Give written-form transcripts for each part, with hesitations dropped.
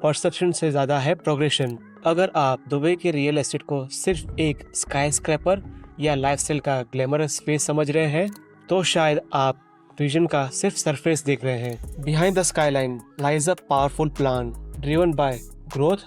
Perception से ज्यादा है प्रोग्रेशन। अगर आप दुबई के रियल एस्टेट को सिर्फ एक स्काई स्क्रैपर या लाइफस्टाइल का ग्लैमरस फेस समझ रहे हैं तो शायद आप विजन का सिर्फ सरफेस देख रहे हैं। Behind the skyline lies a powerful plan driven by growth,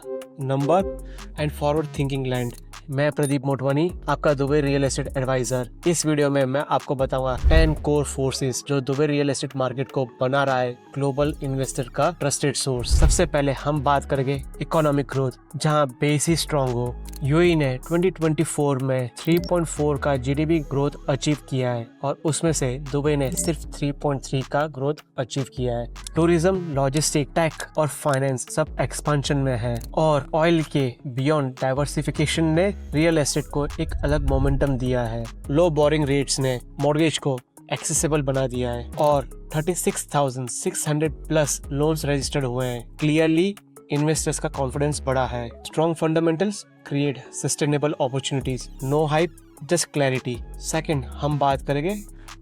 number and forward thinking land. मैं प्रदीप मोटवानी, आपका दुबई रियल एस्टेट एडवाइजर। इस वीडियो में मैं आपको बताऊंगा 10 कोर फोर्सेस जो दुबई रियल एस्टेट मार्केट को बना रहा है ग्लोबल इन्वेस्टर का ट्रस्टेड सोर्स। सबसे पहले हम बात करेंगे इकोनॉमिक ग्रोथ, जहां बेस ही स्ट्रॉन्ग हो। यूएई ने 2024 में 3.4 का जीडीपी ग्रोथ अचीव किया है और उसमें से दुबई ने सिर्फ 3.3 का ग्रोथ अचीव किया है। टूरिज्म, लॉजिस्टिक, टेक और फाइनेंस सब एक्सपेंशन में है और ऑयल के बियॉन्ड डाइवर्सिफिकेशन ने रियल एस्टेट को एक अलग मोमेंटम दिया है। लो बोरिंग रेट्स ने मॉर्गेज को एक्सेसिबल बना दिया है और 36,600 प्लस लोन्स रजिस्टर्ड हुए हैं। क्लियरली इन्वेस्टर्स का कॉन्फिडेंस बढ़ा है। Strong fundamentals create sustainable opportunities, no hype just clarity. Second, हम बात करेंगे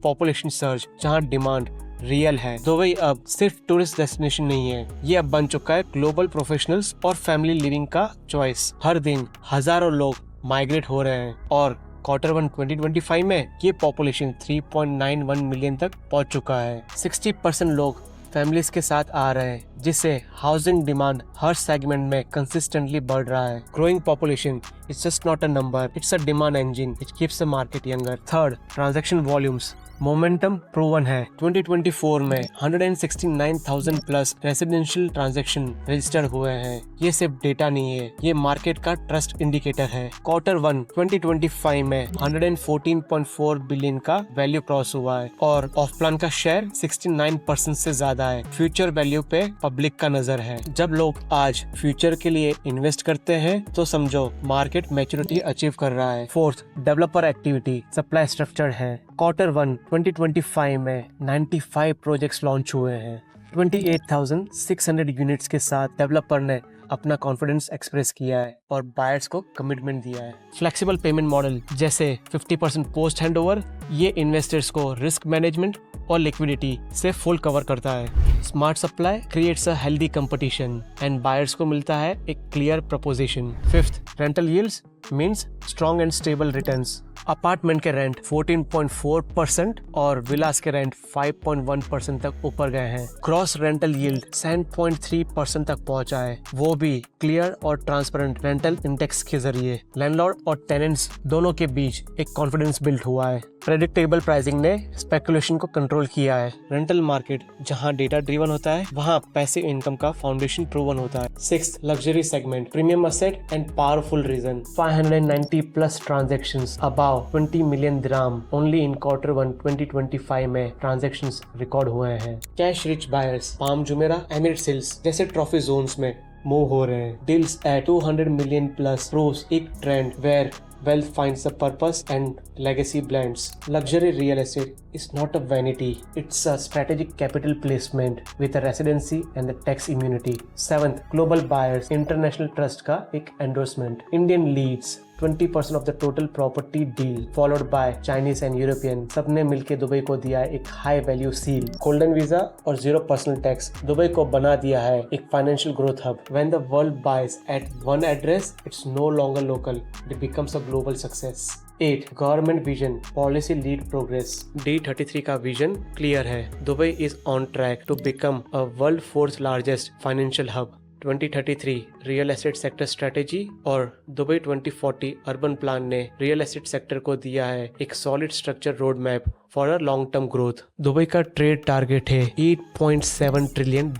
पॉपुलेशन सर्ज, जहां डिमांड रियल है। दुबई अब सिर्फ टूरिस्ट डेस्टिनेशन नहीं है, ये अब बन चुका है ग्लोबल प्रोफेशनल्स और फैमिली लिविंग का चॉइस। हर दिन हजारों लोग माइग्रेट हो रहे हैं और Q1 2025 में ये पॉपुलेशन 3.91 मिलियन तक पहुंच चुका है। 60% लोग फैमिलीज के साथ आ रहे हैं, जिससे हाउसिंग डिमांड हर सेगमेंट में कंसिस्टेंटली बढ़ रहा है। Growing population it's just not a number, it's a demand engine which keeps the market younger. Third, transaction volumes momentum proven है। 2024 में 169,000 प्लस रेसिडेंशियल ट्रांजैक्शन रजिस्टर हुए हैं। ये सिर्फ डेटा नहीं है, ये मार्केट का ट्रस्ट इंडिकेटर है। Q1 2025 में 114.4 बिलियन का वैल्यू क्रॉस हुआ है और ऑफ प्लान का शेयर 69% से ज्यादा है। फ्यूचर वैल्यू पे पब्लिक का नजर है। जब लोग आज फ्यूचर के लिए इन्वेस्ट करते हैं तो समझो मार्केट मैच्योरिटी अचीव कर रहा है। Fourth, developer activity supply structure है। Q1 2025 में 95 प्रोजेक्ट्स लॉन्च हुए हैं। 28,600 यूनिट्स के साथ डेवलपर ने अपना कॉन्फिडेंस एक्सप्रेस किया है और बायर्स को कमिटमेंट दिया है। फ्लेक्सिबल पेमेंट मॉडल जैसे 50% पोस्ट हैंडओवर, ये इन्वेस्टर्स को रिस्क मैनेजमेंट और लिक्विडिटी से फुल कवर करता है। Smart supply creates a healthy competition and buyers को मिलता है एक clear preposition. Fifth, rental yields means strong and stable returns. Apartment के रेंट 14.4% और विलास के रेंट 5.1% तक ऊपर गए हैं। क्रॉस रेंटल यील्ड 7.3% तक पहुंचा है, वो भी क्लियर और ट्रांसपेरेंट रेंटल इंडेक्स के जरिए। लैंडलॉर्ड और टेनेंट्स दोनों के बीच एक कॉन्फिडेंस बिल्ड हुआ है। प्रेडिक्टेबल प्राइसिंग ने स्पेकुलेशन को कंट्रोल किया है। रेंटल मार्केट जहां डेटा ड्रिवन होता है, वहां पैसिव इनकम का फाउंडेशन प्रूवन होता है। Sixth, luxury segment, premium asset and powerful region. 590 plus transactions above 20 million dirham only in Q1 2025 में ट्रांजैक्शंस रिकॉर्ड हुए हैं। Cash rich buyers Palm Jumeirah, Emirates Hills जैसे ट्रॉफी जोन्स में move हो रहे हैं। Deals at 200 million plus proves एक trend where wealth finds a purpose and legacy blends. Luxury real estate is not a vanity. It's a strategic capital placement with a residency and the tax immunity. Seventh, global buyers, international trust का एक endorsement. Indian leads 20% of the total property deal, followed by Chinese and European. सबने मिलके Dubai को दिया है एक high value seal. Golden visa और 0 personal tax Dubai को बना दिया है एक financial growth hub. When the world buys at one address, it's no longer local. It becomes a global success. 8. Government vision policy lead progress. D33 का vision clear है। Dubai is on track to become a world fourth largest financial hub. 2033 real estate sector strategy और Dubai 2040 urban plan ने real estate sector को दिया है एक solid structure road map for a long term growth. Dubai का trade target है $8.7 trillion.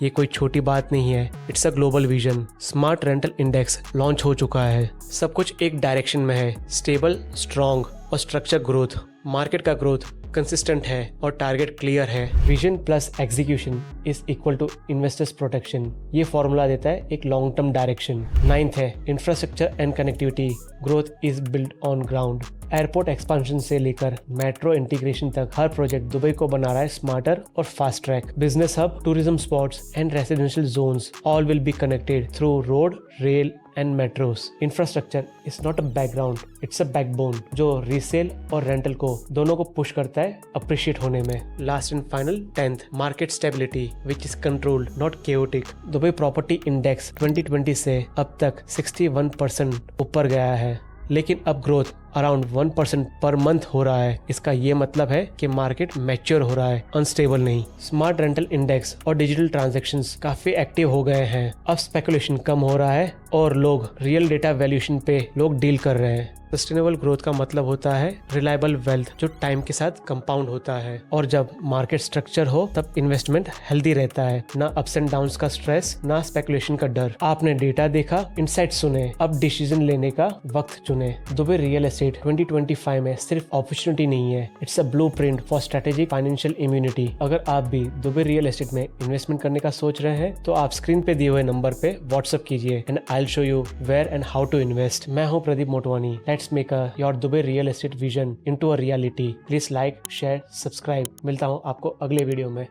ये कोई छोटी बात नहीं है, it's a global vision. Smart rental index launch हो चुका है। सब कुछ एक डायरेक्शन में है, स्टेबल, स्ट्रॉन्ग और स्ट्रक्चर ग्रोथ। मार्केट का ग्रोथ कंसिस्टेंट है और टारगेट क्लियर है। Vision plus execution is equal to investors protection. ये फॉर्मूला देता है एक लॉन्ग टर्म डायरेक्शन। 9th है infrastructure and connectivity, growth is build on ground. Airport expansion से लेकर मेट्रो इंटीग्रेशन तक हर प्रोजेक्ट दुबई को बना रहा है स्मार्टर और fast track. Business hub, tourism spots and residential zones all will be connected through road, rail and metros. Infrastructure is not a background, it's a backbone जो resale और rental को दोनों को पुश करता है अप्रिशिएट होने में। Last and final 10th, market stability which is controlled not chaotic. Dubai property index 2020 से अब तक 61% ऊपर गया है, लेकिन अब ग्रोथ अराउंड 1% पर मंथ हो रहा है। इसका ये मतलब है कि मार्केट मैच्योर हो रहा है, अनस्टेबल नहीं। स्मार्ट रेंटल इंडेक्स और डिजिटल ट्रांजैक्शंस काफी एक्टिव हो गए हैं। अब स्पेकुलेशन कम हो रहा है और लोग रियल डेटा वैल्यूएशन पे डील कर रहे हैं। सस्टेनेबल ग्रोथ का मतलब होता है रिलायबल वेल्थ जो टाइम के साथ कंपाउंड होता है, और जब मार्केट स्ट्रक्चर हो तब इन्वेस्टमेंट हेल्दी रहता है, ना अप्स एंड डाउन्स का स्ट्रेस, ना स्पेकुलेशन का डर। आपने डेटा देखा, इनसाइट सुने, अब डिसीजन लेने का वक्त चुने। दुबई रियल एस्टेट 2025 में सिर्फ अपॉर्चुनिटी नहीं है, it's a blueprint for strategic financial immunity. अगर आप भी दुबई रियल एस्टेट में इन्वेस्टमेंट करने का सोच रहे हैं तो आप स्क्रीन पे दिए हुए नंबर पे व्हाट्सएप कीजिए and I will show you where and how to invest. मैं हूँ Pradeep Motwani. Let's make your Dubai real estate vision into a reality. Please like, share, subscribe. मिलता हूँ आपको अगले वीडियो में।